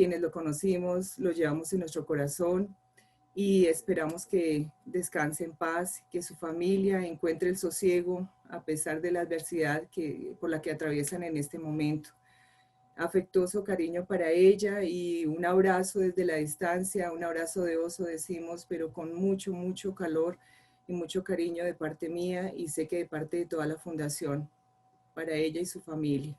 quienes lo conocimos, lo llevamos en nuestro corazón y esperamos que descanse en paz, que su familia encuentre el sosiego a pesar de la adversidad por la que atraviesan en este momento. Afectuoso cariño para ella y un abrazo desde la distancia, un abrazo de oso decimos, pero con mucho, mucho calor y mucho cariño de parte mía y sé que de parte de toda la fundación para ella y su familia.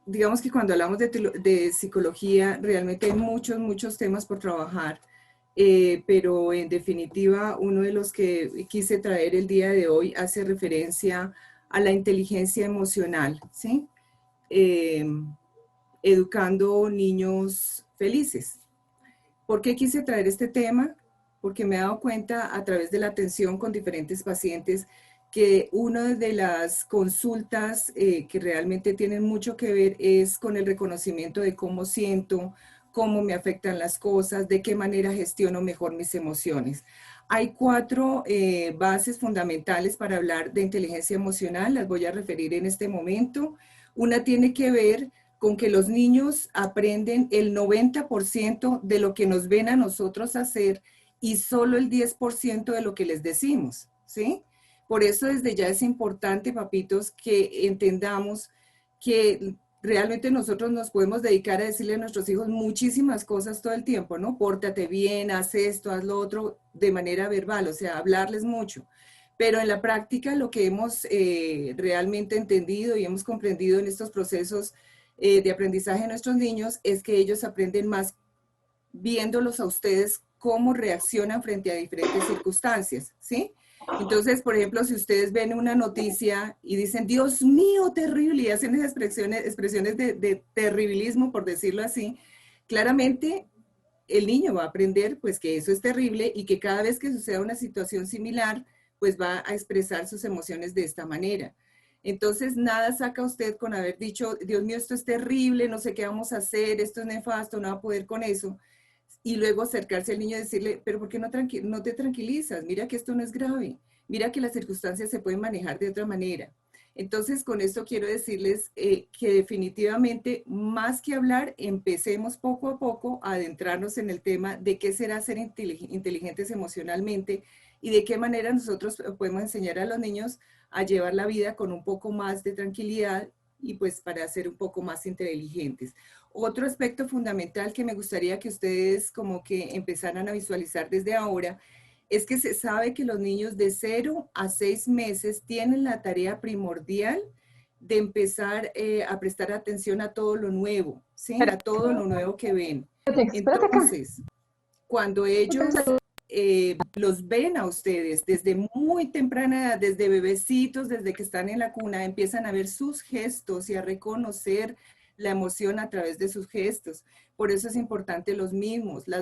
Digamos que cuando hablamos de psicología realmente hay muchos, muchos temas por trabajar, pero en definitiva uno de los que quise traer el día de hoy hace referencia a la inteligencia emocional, ¿sí? Educando niños felices. ¿Por qué quise traer este tema? Porque me he dado cuenta a través de la atención con diferentes pacientes que una de las consultas que realmente tienen mucho que ver es con el reconocimiento de cómo siento, cómo me afectan las cosas, de qué manera gestiono mejor mis emociones. Hay 4 bases fundamentales para hablar de inteligencia emocional, las voy a referir en este momento. Una tiene que ver con que los niños aprenden el 90% de lo que nos ven a nosotros hacer y solo el 10% de lo que les decimos, ¿sí? Por eso desde ya es importante, papitos, que entendamos que realmente nosotros nos podemos dedicar a decirle a nuestros hijos muchísimas cosas todo el tiempo, ¿no? Pórtate bien, haz esto, haz lo otro, de manera verbal, o sea, hablarles mucho. Pero en la práctica lo que hemos realmente entendido y hemos comprendido en estos procesos de aprendizaje de nuestros niños es que ellos aprenden más viéndolos a ustedes cómo reaccionan frente a diferentes circunstancias, ¿sí? Entonces, por ejemplo, si ustedes ven una noticia y dicen, Dios mío, terrible, y hacen esas expresiones de terribilismo, por decirlo así, claramente el niño va a aprender pues que eso es terrible y que cada vez que suceda una situación similar, pues va a expresar sus emociones de esta manera. Entonces, nada saca usted con haber dicho, Dios mío, esto es terrible, no sé qué vamos a hacer, esto es nefasto, no va a poder con eso. Y luego acercarse al niño y decirle, pero ¿por qué no te tranquilizas? Mira que esto no es grave, mira que las circunstancias se pueden manejar de otra manera. Entonces, con esto quiero decirles que definitivamente, más que hablar, empecemos poco a poco a adentrarnos en el tema de qué será ser inteligentes emocionalmente y de qué manera nosotros podemos enseñar a los niños a llevar la vida con un poco más de tranquilidad y pues para ser un poco más inteligentes. Otro aspecto fundamental que me gustaría que ustedes como que empezaran a visualizar desde ahora es que se sabe que los niños de 0 a 6 meses tienen la tarea primordial de empezar a prestar atención a todo lo nuevo, ¿sí? A todo lo nuevo que ven. Espérate acá. Entonces, cuando ellos los ven a ustedes desde muy temprana edad, desde bebecitos, desde que están en la cuna, empiezan a ver sus gestos y a reconocer la emoción a través de sus gestos. Por eso es importante los mismos, la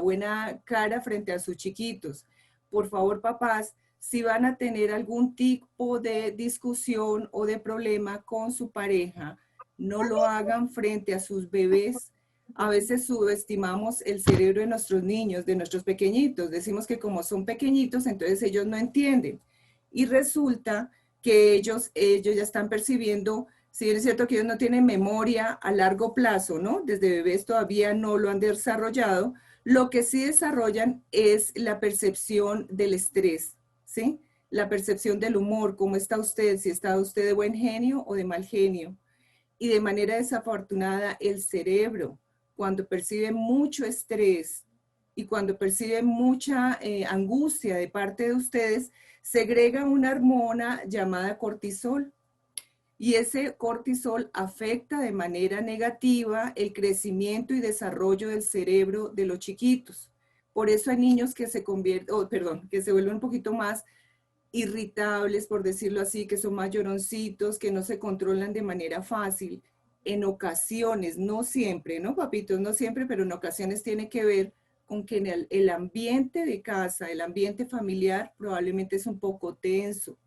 buena cara frente a sus chiquitos. Por favor, papás, si van a tener algún tipo de discusión o de problema con su pareja, no lo hagan frente a sus bebés. A veces subestimamos el cerebro de nuestros niños, de nuestros pequeñitos. Decimos que como son pequeñitos, entonces ellos no entienden. Y resulta que ellos ya están percibiendo, si bien es cierto que ellos no tienen memoria a largo plazo, ¿no? Desde bebés todavía no lo han desarrollado. Lo que sí desarrollan es la percepción del estrés, ¿sí? La percepción del humor, cómo está usted, si está usted de buen genio o de mal genio. Y de manera desafortunada, el cerebro, cuando percibe mucho estrés y cuando percibe mucha angustia de parte de ustedes, segrega una hormona llamada cortisol. Y ese cortisol afecta de manera negativa el crecimiento y desarrollo del cerebro de los chiquitos. Por eso hay niños que se convierten, que se vuelven un poquito más irritables, por decirlo así, que son más lloroncitos, que no se controlan de manera fácil. En ocasiones, no siempre, ¿no, papitos? No siempre, pero en ocasiones tiene que ver con que en el ambiente de casa, el ambiente familiar, probablemente es un poco tenso,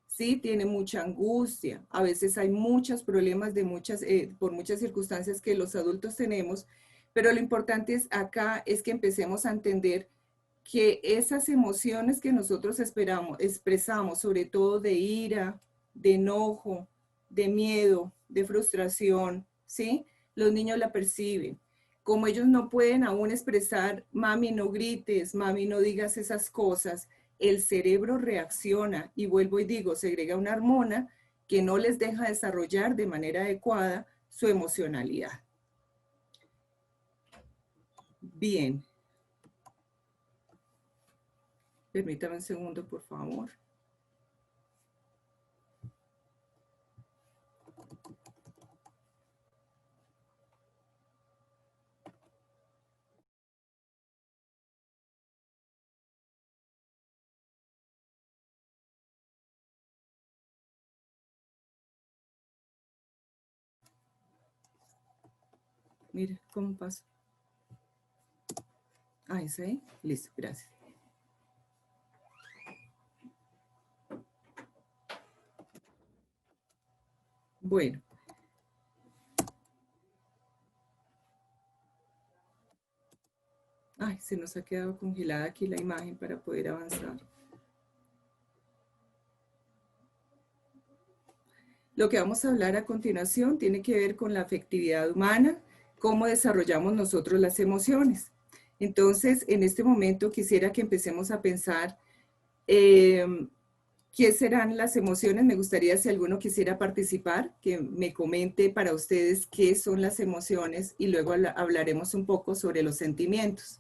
¿sí? Tiene mucha angustia. A veces hay muchos problemas por muchas circunstancias que los adultos tenemos, pero lo importante acá es que empecemos a entender que esas emociones que nosotros expresamos, sobre todo de ira, de enojo, de miedo, de frustración, ¿sí? Los niños la perciben. como ellos no pueden aún expresar, mami, no grites, mami, no digas esas cosas, el cerebro reacciona y vuelvo y digo, segrega una hormona que no les deja desarrollar de manera adecuada su emocionalidad. Bien. Permítame un segundo, por favor. Mira cómo pasa. Ah, ¿es ahí? Listo, gracias. Bueno. Ay, se nos ha quedado congelada aquí la imagen para poder avanzar. Lo que vamos a hablar a continuación tiene que ver con la afectividad humana, cómo desarrollamos nosotros las emociones. Entonces, en este momento quisiera que empecemos a pensar qué serán las emociones. Me gustaría, si alguno quisiera participar, que me comente para ustedes qué son las emociones y luego hablaremos un poco sobre los sentimientos.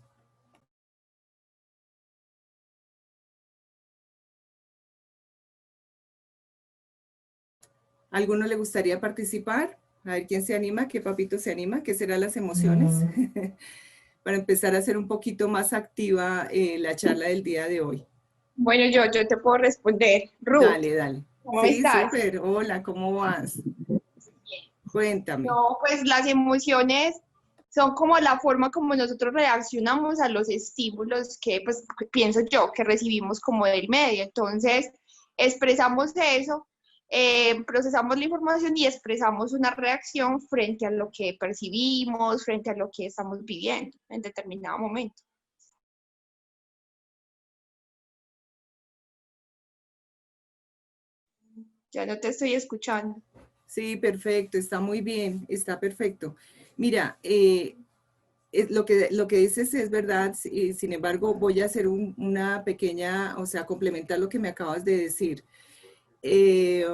¿Alguno le gustaría participar? A ver quién se anima, qué papito se anima, qué serán las emociones. Para empezar a hacer un poquito más activa la charla del día de hoy. Bueno, yo te puedo responder. Ruth, Dale, dale. ¿cómo Sí, estás? súper. Hola, ¿cómo vas? Bien. Cuéntame. No, pues las emociones son como la forma como nosotros reaccionamos a los estímulos que, pues, pienso yo, que recibimos como del medio. Entonces, expresamos eso, procesamos la información y expresamos una reacción frente a lo que percibimos, frente a lo que estamos viviendo en determinado momento. Ya no te estoy escuchando. Sí, perfecto, está muy bien, está perfecto. Mira, lo que dices es verdad, sin embargo, voy a hacer una pequeña, o sea, complementar lo que me acabas de decir. Es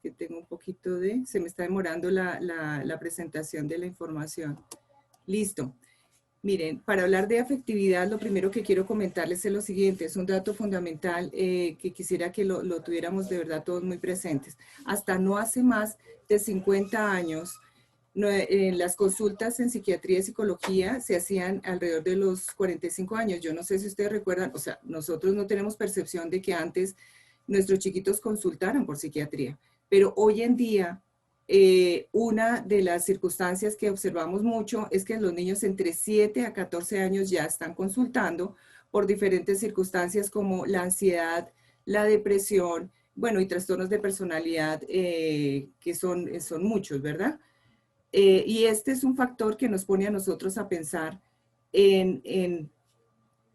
que tengo un poquito se me está demorando la presentación de la información. Listo. Miren, para hablar de afectividad, lo primero que quiero comentarles es lo siguiente, es un dato fundamental que quisiera que lo tuviéramos de verdad todos muy presentes. Hasta no hace más de 50 años, las consultas en psiquiatría y psicología se hacían alrededor de los 45 años. Yo no sé si ustedes recuerdan, o sea, nosotros no tenemos percepción de que antes nuestros chiquitos consultaran por psiquiatría, pero hoy en día una de las circunstancias que observamos mucho es que los niños entre 7 a 14 años ya están consultando por diferentes circunstancias como la ansiedad, la depresión, bueno, y trastornos de personalidad que son muchos, ¿verdad? Y este es un factor que nos pone a nosotros a pensar en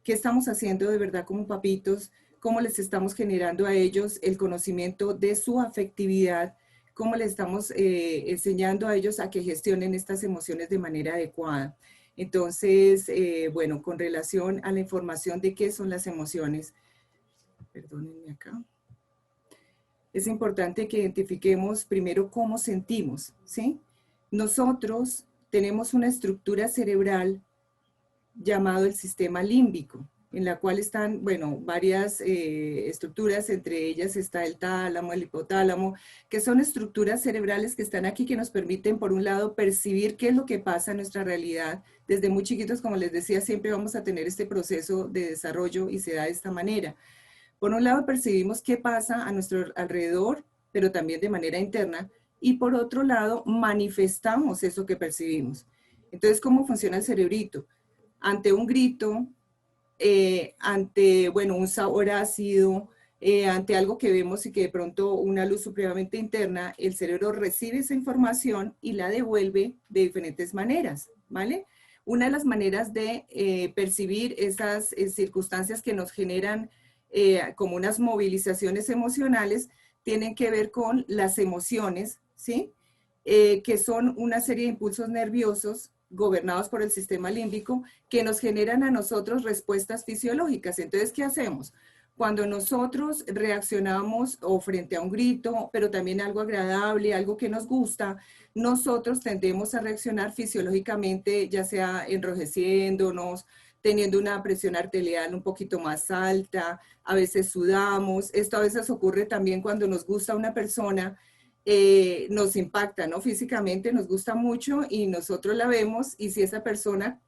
qué estamos haciendo de verdad como papitos, cómo les estamos generando a ellos el conocimiento de su afectividad, cómo les estamos enseñando a ellos a que gestionen estas emociones de manera adecuada. Entonces, bueno, con relación a la información de qué son las emociones, perdónenme acá, es importante que identifiquemos primero cómo sentimos, ¿sí? Nosotros tenemos una estructura cerebral llamado el sistema límbico, en la cual están, bueno, varias estructuras, entre ellas está el tálamo, el hipotálamo, que son estructuras cerebrales que están aquí que nos permiten, por un lado, percibir qué es lo que pasa en nuestra realidad. Desde muy chiquitos, como les decía, siempre vamos a tener este proceso de desarrollo y se da de esta manera. Por un lado, percibimos qué pasa a nuestro alrededor, pero también de manera interna, y por otro lado, manifestamos eso que percibimos. Entonces, ¿cómo funciona el cerebrito? Ante un grito, ante, bueno, un sabor ácido, ante algo que vemos y que de pronto una luz supremamente interna, el cerebro recibe esa información y la devuelve de diferentes maneras, ¿vale? Una de las maneras de percibir esas circunstancias que nos generan como unas movilizaciones emocionales tienen que ver con las emociones, ¿sí? que son una serie de impulsos nerviosos gobernados por el sistema límbico que nos generan a nosotros respuestas fisiológicas. Entonces, ¿qué hacemos? Cuando nosotros reaccionamos o frente a un grito, pero también algo agradable, algo que nos gusta, nosotros tendemos a reaccionar fisiológicamente, ya sea enrojeciéndonos, teniendo una presión arterial un poquito más alta, a veces sudamos. Esto a veces ocurre también cuando nos gusta una persona, nos impacta, ¿no? Físicamente nos gusta mucho y nosotros la vemos, y si esa persona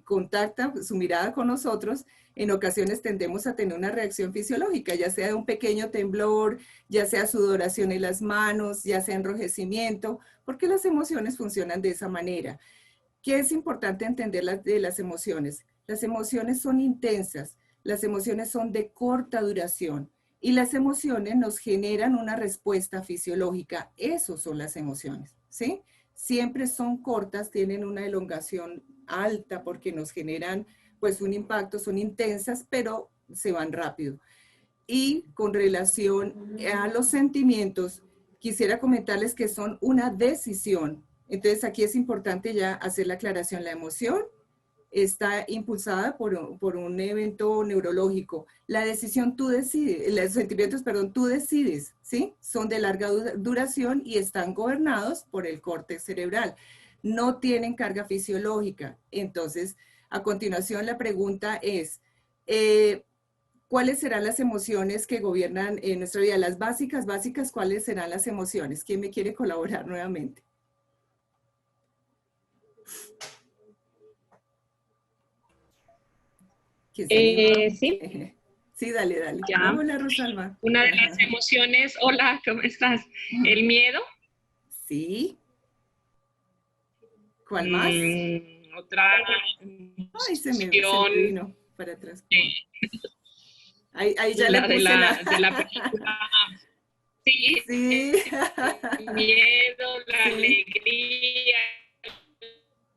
contacta su mirada con nosotros, en ocasiones tendemos a tener una reacción fisiológica, ya sea de un pequeño temblor, ya sea sudoración en las manos, ya sea enrojecimiento, porque las emociones funcionan de esa manera. ¿Qué es importante entender de las emociones? Las emociones son intensas, las emociones son de corta duración y las emociones nos generan una respuesta fisiológica. Esas son las emociones, ¿sí? Siempre son cortas, tienen una elongación alta porque nos generan pues un impacto, son intensas, pero se van rápido. Y con relación a los sentimientos, quisiera comentarles que son una decisión. Entonces aquí es importante ya hacer la aclaración. La emoción está impulsada por un evento neurológico. La decisión tú decides, los sentimientos, perdón, tú decides, ¿sí? Son de larga duración y están gobernados por el córtex cerebral. No tienen carga fisiológica. Entonces, a continuación la pregunta es, ¿cuáles serán las emociones que gobiernan en nuestra vida? Las básicas, ¿cuáles serán las emociones? ¿Quién me quiere colaborar nuevamente? ¿Quién se anima? Sí, Sí, dale, dale. ya. Hola, Rosalba. Una de las emociones, hola, ¿cómo estás? El miedo. Sí. ¿Cuál más? Otra Ay, se me emoción. vino para atrás. Ahí ya la le puse de la película. Sí, Sí. el miedo, la Sí. alegría,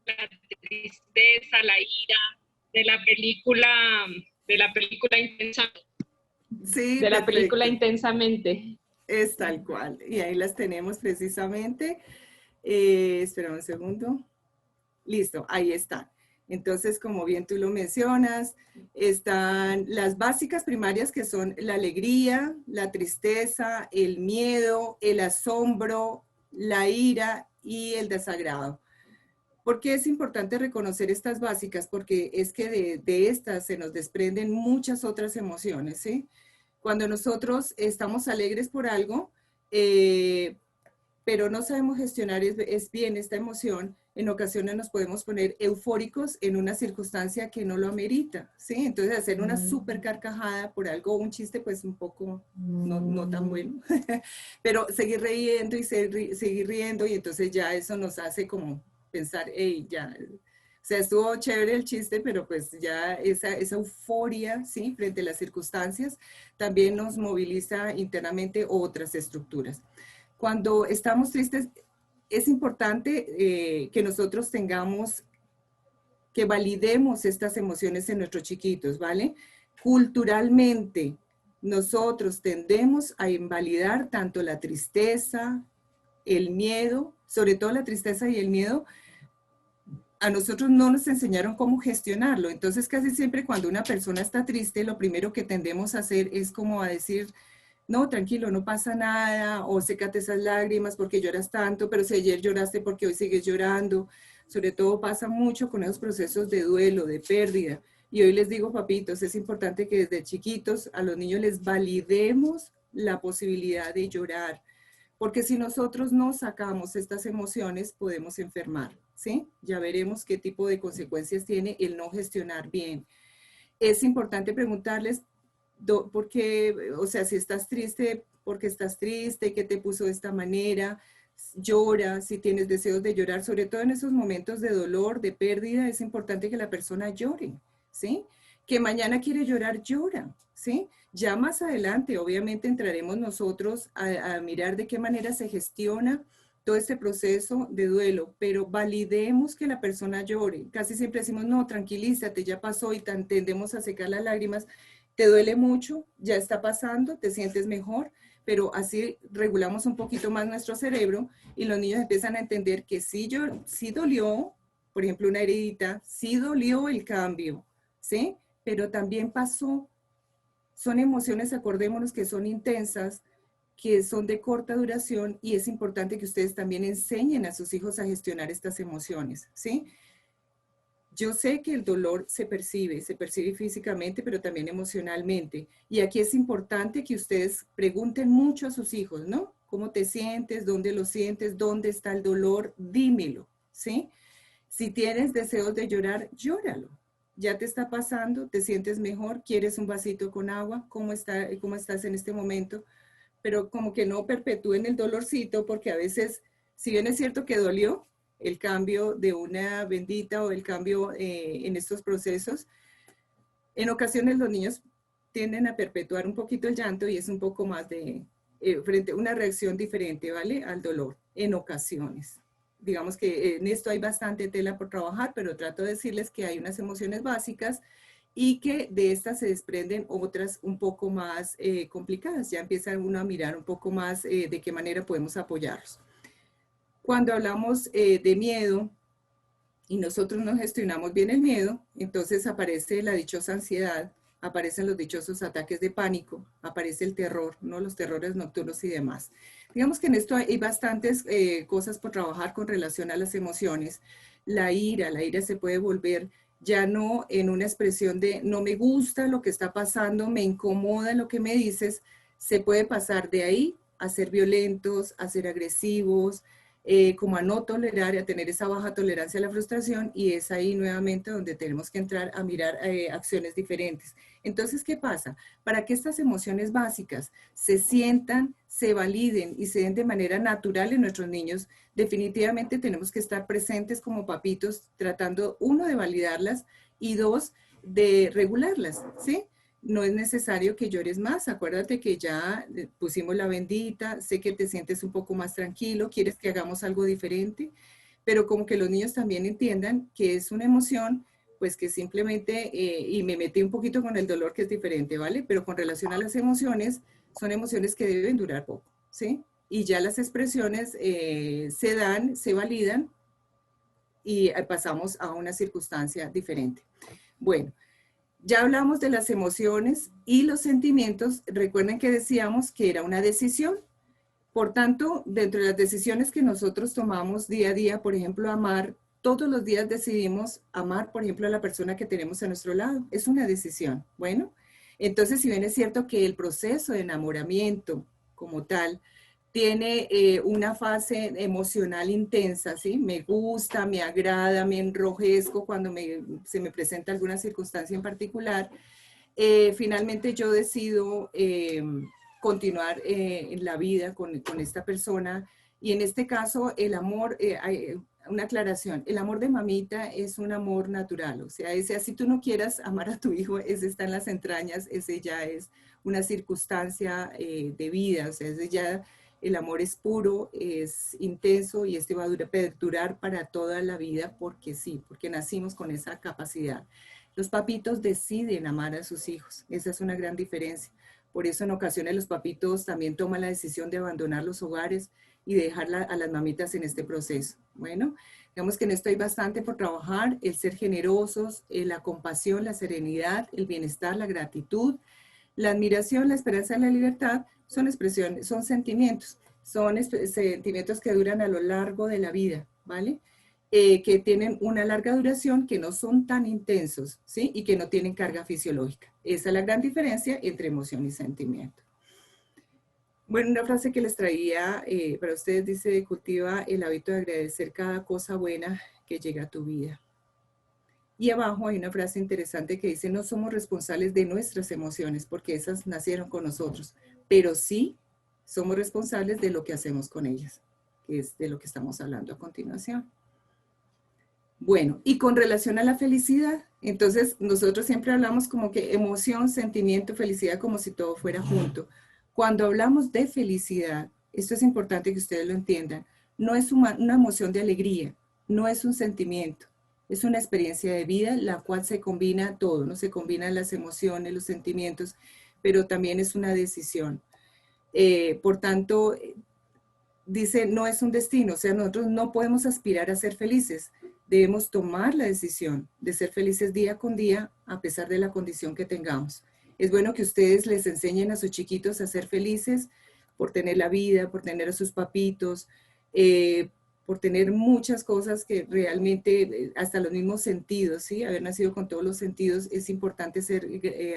la tristeza, la ira, de la película Intensamente. Sí, De la película perfecto. Intensamente. Es tal cual. Y ahí las tenemos precisamente. Espera un segundo. Listo, ahí está. Entonces, como bien tú lo mencionas, están las básicas primarias que son la alegría, la tristeza, el miedo, el asombro, la ira y el desagrado. ¿Por qué es importante reconocer estas básicas? Porque es que de estas se nos desprenden muchas otras emociones, ¿sí? Cuando nosotros estamos alegres por algo, pero no sabemos gestionar es bien esta emoción, en ocasiones nos podemos poner eufóricos en una circunstancia que no lo amerita, ¿sí? Entonces hacer una súper carcajada por algo, un chiste pues un poco no tan bueno, pero seguir riendo y seguir riendo, y entonces ya eso nos hace como pensar, hey, ya, o sea, estuvo chévere el chiste, pero pues ya esa euforia, ¿sí? Frente a las circunstancias, también nos moviliza internamente otras estructuras. Cuando estamos tristes, es importante que nosotros que validemos estas emociones en nuestros chiquitos, ¿vale? Culturalmente, nosotros tendemos a invalidar tanto la tristeza, el miedo, sobre todo la tristeza y el miedo. A nosotros no nos enseñaron cómo gestionarlo. Entonces, casi siempre cuando una persona está triste, lo primero que tendemos a hacer es como a decir, no, tranquilo, no pasa nada, o sécate esas lágrimas porque lloras tanto, pero si ayer lloraste, porque hoy sigues llorando. Sobre todo pasa mucho con esos procesos de duelo, de pérdida. Y hoy les digo, papitos, es importante que desde chiquitos a los niños les validemos la posibilidad de llorar, porque si nosotros no sacamos estas emociones, podemos enfermar, ¿sí? Ya veremos qué tipo de consecuencias tiene el no gestionar bien. Es importante preguntarles, porque, o sea, si estás triste, ¿por qué estás triste? ¿Qué te puso de esta manera? Llora, si tienes deseos de llorar, sobre todo en esos momentos de dolor, de pérdida, es importante que la persona llore, ¿sí? Que mañana quiere llorar, llora, ¿sí? Ya más adelante, obviamente, entraremos nosotros a mirar de qué manera se gestiona todo este proceso de duelo, pero validemos que la persona llore. Casi siempre decimos, no, tranquilízate, ya pasó, y tendemos a secar las lágrimas. Te duele mucho, ya está pasando, te sientes mejor, pero así regulamos un poquito más nuestro cerebro y los niños empiezan a entender que sí, sí dolió, por ejemplo, una heridita, sí dolió el cambio, ¿sí? Pero también pasó. Son emociones, acordémonos que son intensas, que son de corta duración y es importante que ustedes también enseñen a sus hijos a gestionar estas emociones, ¿sí? Yo sé que el dolor se percibe físicamente, pero también emocionalmente. Y aquí es importante que ustedes pregunten mucho a sus hijos, ¿no? ¿Cómo te sientes? ¿Dónde lo sientes? ¿Dónde está el dolor? Dímelo, ¿sí? Si tienes deseos de llorar, llóralo. ¿Ya te está pasando? ¿Te sientes mejor? ¿Quieres un vasito con agua? ¿Cómo estás en este momento? Pero como que no perpetúen el dolorcito, porque a veces, si bien es cierto que dolió el cambio de una bendita o el cambio en estos procesos, en ocasiones los niños tienden a perpetuar un poquito el llanto y es un poco más de frente a una reacción diferente, ¿vale? Al dolor, en ocasiones. Digamos que en esto hay bastante tela por trabajar, pero trato de decirles que hay unas emociones básicas y que de estas se desprenden otras un poco más complicadas. Ya empieza uno a mirar un poco más de qué manera podemos apoyarlos. Cuando hablamos de miedo y nosotros no gestionamos bien el miedo, entonces aparece la dichosa ansiedad, aparecen los dichosos ataques de pánico, aparece el terror, ¿no? Los terrores nocturnos y demás. Digamos que en esto hay bastantes cosas por trabajar con relación a las emociones. La ira se puede volver ya no en una expresión de no me gusta lo que está pasando, me incomoda lo que me dices, se puede pasar de ahí a ser violentos, a ser agresivos, como a no tolerar y a tener esa baja tolerancia a la frustración, y es ahí nuevamente donde tenemos que entrar a mirar acciones diferentes. Entonces, ¿qué pasa? Para que estas emociones básicas se sientan, se validen y se den de manera natural en nuestros niños, definitivamente tenemos que estar presentes como papitos, tratando, uno, de validarlas y dos, de regularlas, ¿sí? No es necesario que llores más, acuérdate que ya pusimos la bendita, sé que te sientes un poco más tranquilo, quieres que hagamos algo diferente, pero como que los niños también entiendan que es una emoción, pues que simplemente, y me metí un poquito con el dolor que es diferente, ¿vale? Pero con relación a las emociones, son emociones que deben durar poco, ¿sí? Y ya las expresiones se dan, se validan y pasamos a una circunstancia diferente. Bueno. Ya hablamos de las emociones y los sentimientos. Recuerden que decíamos que era una decisión. Por tanto, dentro de las decisiones que nosotros tomamos día a día, por ejemplo, amar, todos los días decidimos amar, por ejemplo, a la persona que tenemos a nuestro lado. Es una decisión. Bueno, entonces, si bien es cierto que el proceso de enamoramiento como tal tiene una fase emocional intensa, ¿sí? Me gusta, me agrada, me enrojezco cuando se me presenta alguna circunstancia en particular. Finalmente yo decido continuar en la vida con esta persona y en este caso el amor, una aclaración, el amor de mamita es un amor natural, o sea, ese así tú no quieras amar a tu hijo, ese está en las entrañas, ese ya es una circunstancia de vida, o sea, ese ya el amor es puro, es intenso y este va a durar para toda la vida porque sí, porque nacimos con esa capacidad. Los papitos deciden amar a sus hijos, esa es una gran diferencia. Por eso en ocasiones los papitos también toman la decisión de abandonar los hogares y dejar a las mamitas en este proceso. Bueno, digamos que en esto hay bastante por trabajar, el ser generosos, la compasión, la serenidad, el bienestar, la gratitud, la admiración, la esperanza y la libertad son expresiones, son sentimientos que duran a lo largo de la vida, ¿vale? Que tienen una larga duración, que no son tan intensos, ¿sí? Y que no tienen carga fisiológica. Esa es la gran diferencia entre emoción y sentimiento. Bueno, una frase que les traía para ustedes dice, cultiva el hábito de agradecer cada cosa buena que llega a tu vida. Y abajo hay una frase interesante que dice, no somos responsables de nuestras emociones porque esas nacieron con nosotros, pero sí somos responsables de lo que hacemos con ellas, que es de lo que estamos hablando a continuación. Bueno, y con relación a la felicidad, entonces nosotros siempre hablamos como que emoción, sentimiento, felicidad, como si todo fuera junto. Cuando hablamos de felicidad, esto es importante que ustedes lo entiendan, no es una emoción de alegría, no es un sentimiento, es una experiencia de vida la cual se combina todo, ¿no? Se combinan las emociones, los sentimientos, pero también es una decisión. Por tanto, dice, no es un destino, o sea, nosotros no podemos aspirar a ser felices, debemos tomar la decisión de ser felices día con día a pesar de la condición que tengamos. Es bueno que ustedes les enseñen a sus chiquitos a ser felices por tener la vida, por tener a sus papitos, por tener muchas cosas que realmente, hasta los mismos sentidos, ¿sí? Haber nacido con todos los sentidos, es importante ser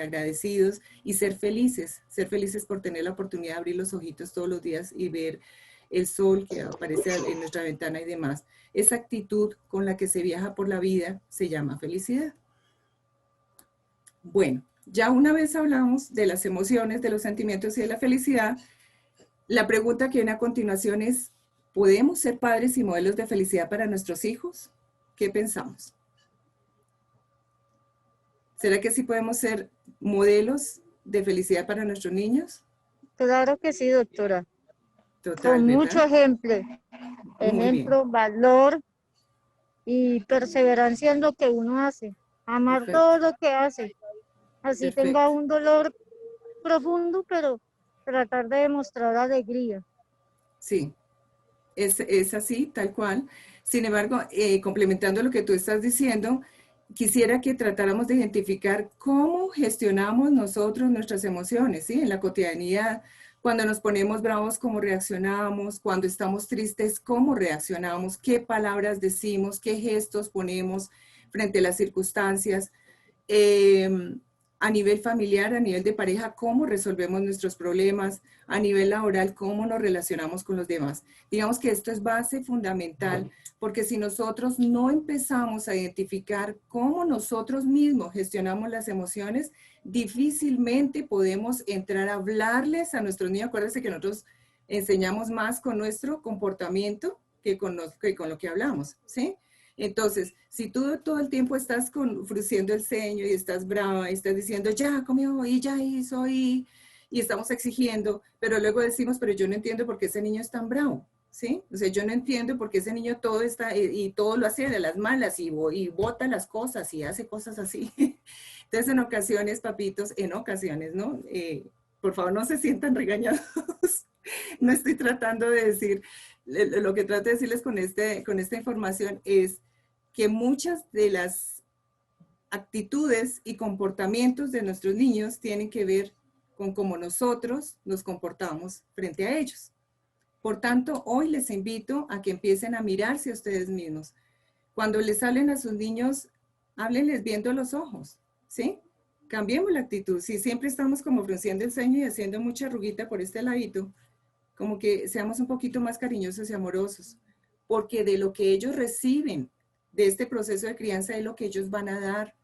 agradecidos y ser felices por tener la oportunidad de abrir los ojitos todos los días y ver el sol que aparece en nuestra ventana y demás. Esa actitud con la que se viaja por la vida se llama felicidad. Bueno, ya una vez hablamos de las emociones, de los sentimientos y de la felicidad, la pregunta que viene a continuación es, ¿podemos ser padres y modelos de felicidad para nuestros hijos? ¿Qué pensamos? ¿Será que sí podemos ser modelos de felicidad para nuestros niños? Claro que sí, doctora. Total, Con ¿verdad? mucho ejemplo. Muy bien. Ejemplo, valor y perseverancia en lo que uno hace. Amar Perfecto. todo lo que hace. Así Perfecto. tenga un dolor profundo, pero tratar de demostrar alegría. Sí, es así, tal cual. Sin embargo, complementando lo que tú estás diciendo, quisiera que tratáramos de identificar cómo gestionamos nosotros nuestras emociones, ¿sí? En la cotidianidad, cuando nos ponemos bravos, cómo reaccionamos, cuando estamos tristes, cómo reaccionamos, qué palabras decimos, qué gestos ponemos frente a las circunstancias. A nivel familiar, a nivel de pareja, cómo resolvemos nuestros problemas, a nivel laboral, cómo nos relacionamos con los demás. Digamos que esto es base fundamental, porque si nosotros no empezamos a identificar cómo nosotros mismos gestionamos las emociones, difícilmente podemos entrar a hablarles a nuestros niños. Acuérdense que nosotros enseñamos más con nuestro comportamiento que con lo que hablamos, ¿sí? Entonces, si tú todo el tiempo estás frunciendo el ceño y estás brava y estás diciendo, ya comió y ya hizo y estamos exigiendo, pero luego decimos, pero yo no entiendo por qué ese niño es tan bravo, ¿sí? O sea, yo no entiendo por qué ese niño todo está, y todo lo hace de las malas y bota las cosas y hace cosas así. Entonces, en ocasiones, papitos, en ocasiones, ¿no? Por favor, no se sientan regañados. No estoy tratando de decir, lo que trato de decirles con esta información es que muchas de las actitudes y comportamientos de nuestros niños tienen que ver con cómo nosotros nos comportamos frente a ellos. Por tanto, hoy les invito a que empiecen a mirarse a ustedes mismos. Cuando les hablen a sus niños, háblenles viendo los ojos, ¿sí? Cambiemos la actitud. Si siempre estamos como frunciendo el ceño y haciendo mucha arruguita por este ladito, como que seamos un poquito más cariñosos y amorosos, porque de lo que ellos reciben de este proceso de crianza es lo que ellos van a dar.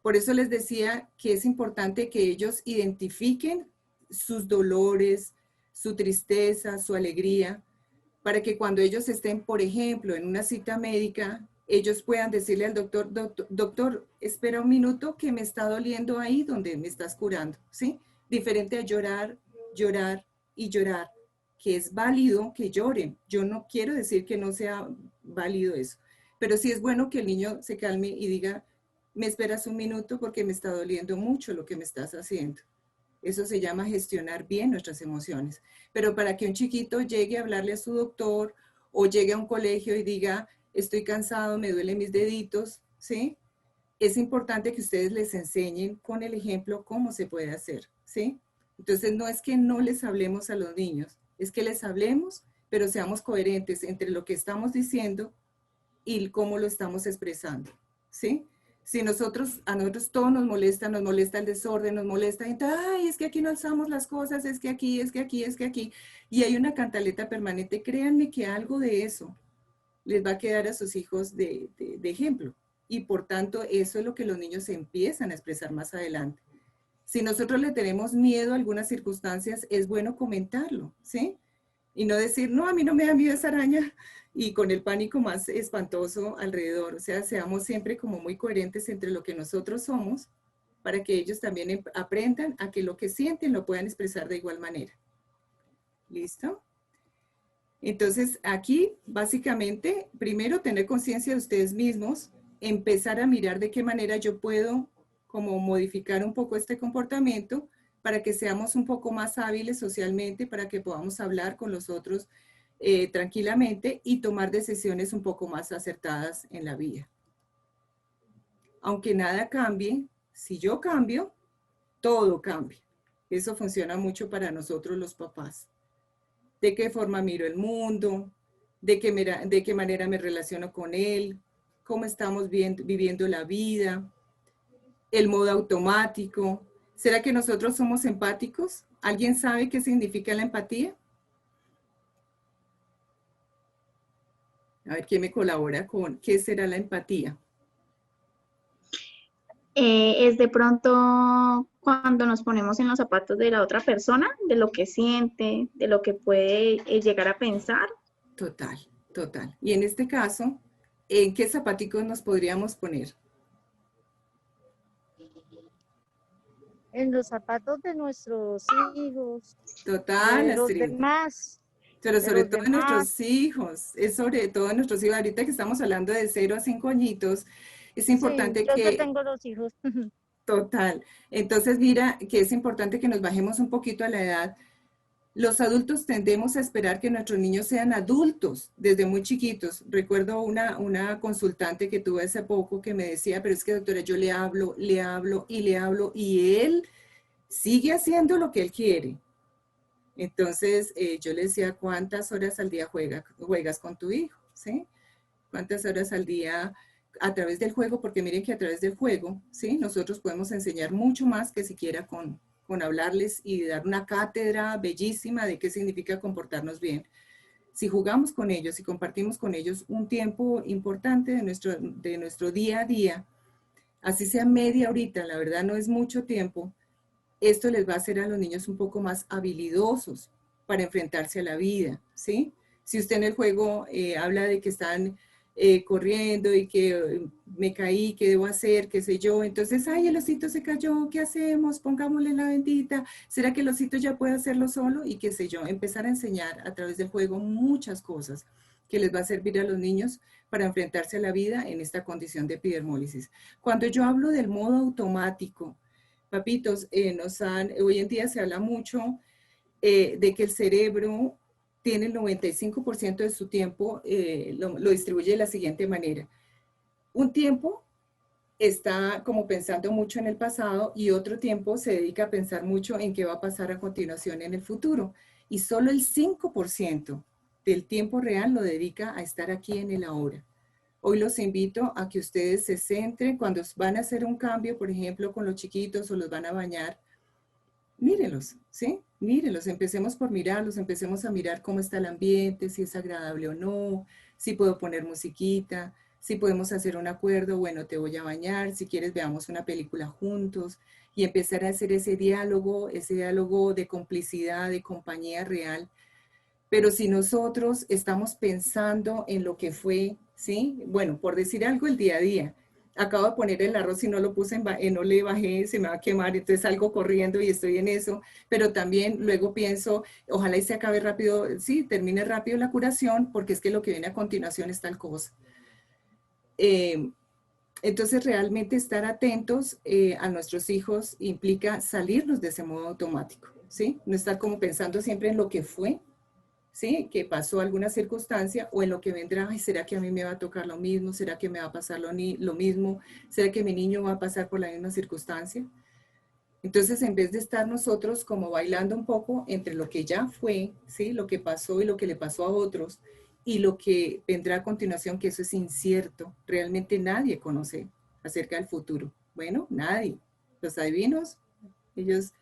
Por eso les decía que es importante que ellos identifiquen sus dolores, su tristeza, su alegría, para que cuando ellos estén, por ejemplo, en una cita médica, ellos puedan decirle al doctor, doctor, espera un minuto que me está doliendo ahí donde me estás curando, ¿sí? Diferente a llorar, llorar y llorar, que es válido que lloren. Yo no quiero decir que no sea válido eso, pero sí es bueno que el niño se calme y diga, me esperas un minuto porque me está doliendo mucho lo que me estás haciendo. Eso se llama gestionar bien nuestras emociones. Pero para que un chiquito llegue a hablarle a su doctor o llegue a un colegio y diga, estoy cansado, me duelen mis deditos, ¿sí? Es importante que ustedes les enseñen con el ejemplo cómo se puede hacer, ¿sí? Entonces no es que no les hablemos a los niños, es que les hablemos, pero seamos coherentes entre lo que estamos diciendo y cómo lo estamos expresando, ¿sí? Si a nosotros todo nos molesta el desorden, nos molesta, entonces, ay, es que aquí no alzamos las cosas, es que aquí, es que aquí, es que aquí, y hay una cantaleta permanente, créanme que algo de eso les va a quedar a sus hijos de ejemplo, y por tanto eso es lo que los niños empiezan a expresar más adelante. Si nosotros le tenemos miedo a algunas circunstancias, es bueno comentarlo, ¿sí? Y no decir, no, a mí no me da miedo esa araña, y con el pánico más espantoso alrededor. O sea, seamos siempre como muy coherentes entre lo que nosotros somos, para que ellos también aprendan a que lo que sienten lo puedan expresar de igual manera. ¿Listo? Entonces, aquí, básicamente, primero tener conciencia de ustedes mismos, empezar a mirar de qué manera yo puedo como modificar un poco este comportamiento para que seamos un poco más hábiles socialmente, para que podamos hablar con los otros tranquilamente y tomar decisiones un poco más acertadas en la vida. Aunque nada cambie, si yo cambio, todo cambia. Eso funciona mucho para nosotros los papás. De qué forma miro el mundo, de qué manera me relaciono con él, cómo estamos viviendo la vida, el modo automático. ¿Será que nosotros somos empáticos? ¿Alguien sabe qué significa la empatía? A ver, ¿quién me colabora con qué será la empatía? Es de pronto cuando nos ponemos en los zapatos de la otra persona, de lo que siente, de lo que puede llegar a pensar. Total, total. Y en este caso, ¿en qué zapaticos nos podríamos poner? En los zapatos de nuestros hijos, Total, de los Astrid. demás, Pero de sobre los todo en demás. nuestros hijos, es sobre todo en nuestros hijos. Ahorita que estamos hablando de 0 a 5 añitos, es importante Sí, yo que que, tengo los hijos. total, entonces mira que es importante que nos bajemos un poquito a la edad. Los adultos tendemos a esperar que nuestros niños sean adultos desde muy chiquitos. Recuerdo una consultante que tuve hace poco que me decía, pero es que doctora, yo le hablo y él sigue haciendo lo que él quiere. Entonces yo le decía, ¿cuántas horas al día juegas con tu hijo? ¿Sí? ¿Cuántas horas al día a través del juego? Porque miren que a través del juego, ¿sí? Nosotros podemos enseñar mucho más que siquiera con hablarles y dar una cátedra bellísima de qué significa comportarnos bien. Si jugamos con ellos y compartimos con ellos un tiempo importante de nuestro día a día, así sea media horita, la verdad no es mucho tiempo, esto les va a hacer a los niños un poco más habilidosos para enfrentarse a la vida, ¿sí? Si usted en el juego habla de que están corriendo y que me caí, ¿qué debo hacer? ¿Qué sé yo? Entonces, ay, el osito se cayó, ¿qué hacemos? Pongámosle la bendita. ¿Será que el osito ya puede hacerlo solo? Y qué sé yo, empezar a enseñar a través del juego muchas cosas que les va a servir a los niños para enfrentarse a la vida en esta condición de epidermólisis. Cuando yo hablo del modo automático, papitos, hoy en día se habla mucho de que el cerebro tiene el 95% de su tiempo, lo distribuye de la siguiente manera. Un tiempo está como pensando mucho en el pasado y otro tiempo se dedica a pensar mucho en qué va a pasar a continuación en el futuro. Y solo el 5% del tiempo real lo dedica a estar aquí en el ahora. Hoy los invito a que ustedes se centren cuando van a hacer un cambio, por ejemplo, con los chiquitos o los van a bañar. Mírenlos, ¿sí? Mírenlos, empecemos por mirarlos, empecemos a mirar cómo está el ambiente, si es agradable o no, si puedo poner musiquita, si podemos hacer un acuerdo, bueno, te voy a bañar, si quieres veamos una película juntos y empezar a hacer ese diálogo de complicidad, de compañía real. Pero si nosotros estamos pensando en lo que fue, ¿sí? Bueno, por decir algo, el día a día. Acabo de poner el arroz y no lo puse, no le bajé, se me va a quemar, entonces salgo corriendo y estoy en eso. Pero también luego pienso, ojalá y se acabe rápido, sí, termine rápido la curación, porque es que lo que viene a continuación es tal cosa. Entonces, realmente estar atentos a nuestros hijos implica salirnos de ese modo automático, ¿sí? No estar como pensando siempre en lo que fue, ¿sí? Que pasó alguna circunstancia o en lo que vendrá. Ay, ¿será que a mí me va a tocar lo mismo? ¿Será que me va a pasar lo mismo? ¿Será que mi niño va a pasar por la misma circunstancia? Entonces, en vez de estar nosotros como bailando un poco entre lo que ya fue, ¿sí? Lo que pasó y lo que le pasó a otros y lo que vendrá a continuación, que eso es incierto. Realmente nadie conoce acerca del futuro. Bueno, nadie. Los adivinos, ellos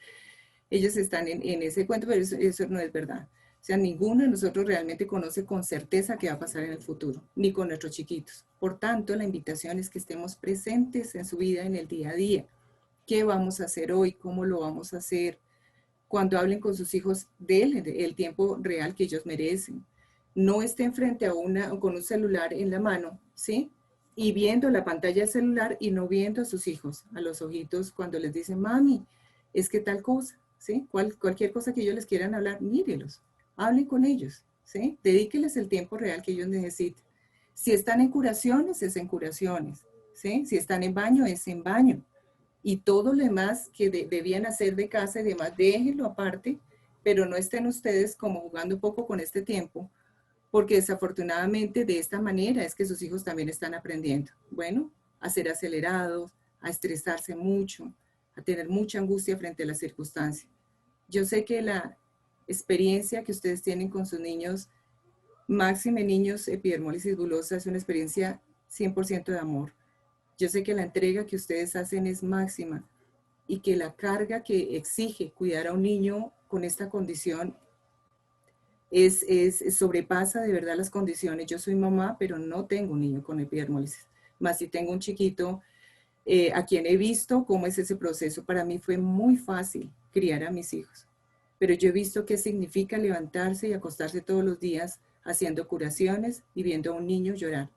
están en ese cuento, pero eso no es verdad. O sea, ninguno de nosotros realmente conoce con certeza qué va a pasar en el futuro, ni con nuestros chiquitos. Por tanto, la invitación es que estemos presentes en su vida en el día a día. ¿Qué vamos a hacer hoy? ¿Cómo lo vamos a hacer? Cuando hablen con sus hijos, denle el tiempo real que ellos merecen. No estén frente a con un celular en la mano, ¿sí? Y viendo la pantalla del celular y no viendo a sus hijos, a los ojitos, cuando les dicen, mami, es que tal cosa, ¿sí? Cualquier cosa que ellos les quieran hablar, mírelos, hablen con ellos, ¿sí? Dedíqueles el tiempo real que ellos necesiten. Si están en curaciones, es en curaciones, ¿sí? Si están en baño, es en baño. y todo lo demás que debían hacer de casa y demás, déjenlo aparte, pero no estén ustedes como jugando un poco con este tiempo, porque desafortunadamente de esta manera es que sus hijos también están aprendiendo. Bueno, a ser acelerados, a estresarse mucho, a tener mucha angustia frente a las circunstancias. Yo sé que la experiencia que ustedes tienen con sus niños, máxime niños epidermólisis bulosa, es una experiencia 100% de amor. Yo sé que la entrega que ustedes hacen es máxima y que la carga que exige cuidar a un niño con esta condición sobrepasa de verdad las condiciones. Yo soy mamá, pero no tengo un niño con epidermólisis, más si tengo un chiquito a quien he visto cómo es ese proceso. Para mí fue muy fácil criar a mis hijos, pero yo he visto qué significa levantarse y acostarse todos los días haciendo curaciones y viendo a un niño llorar.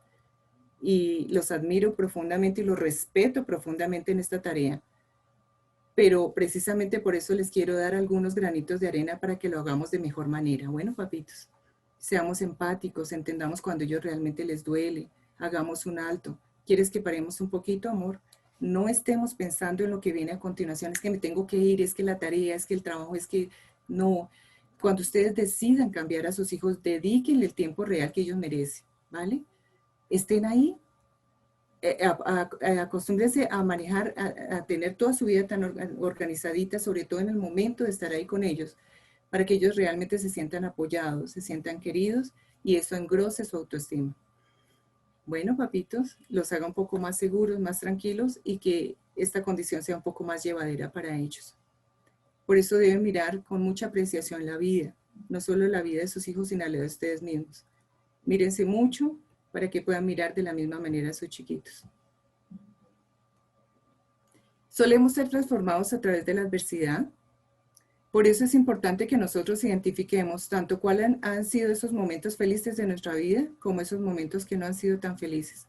Y los admiro profundamente y los respeto profundamente en esta tarea. Pero precisamente por eso les quiero dar algunos granitos de arena para que lo hagamos de mejor manera. Bueno, papitos, seamos empáticos, entendamos cuando a ellos realmente les duele, hagamos un alto. ¿Quieres que paremos un poquito, amor? No estemos pensando en lo que viene a continuación, es que me tengo que ir, es que la tarea, es que el trabajo, es que no. Cuando ustedes decidan cambiar a sus hijos, dedíquenle el tiempo real que ellos merecen, ¿vale? Estén ahí, acostúmbrense a manejar, a tener toda su vida tan organizadita, sobre todo en el momento de estar ahí con ellos, para que ellos realmente se sientan apoyados, se sientan queridos y eso engrose su autoestima. Bueno, papitos, los haga un poco más seguros, más tranquilos y que esta condición sea un poco más llevadera para ellos. Por eso deben mirar con mucha apreciación la vida, no solo la vida de sus hijos, sino la de ustedes mismos. Mírense mucho para que puedan mirar de la misma manera a sus chiquitos. Solemos ser transformados a través de la adversidad. Por eso es importante que nosotros identifiquemos tanto cuáles han sido esos momentos felices de nuestra vida como esos momentos que no han sido tan felices.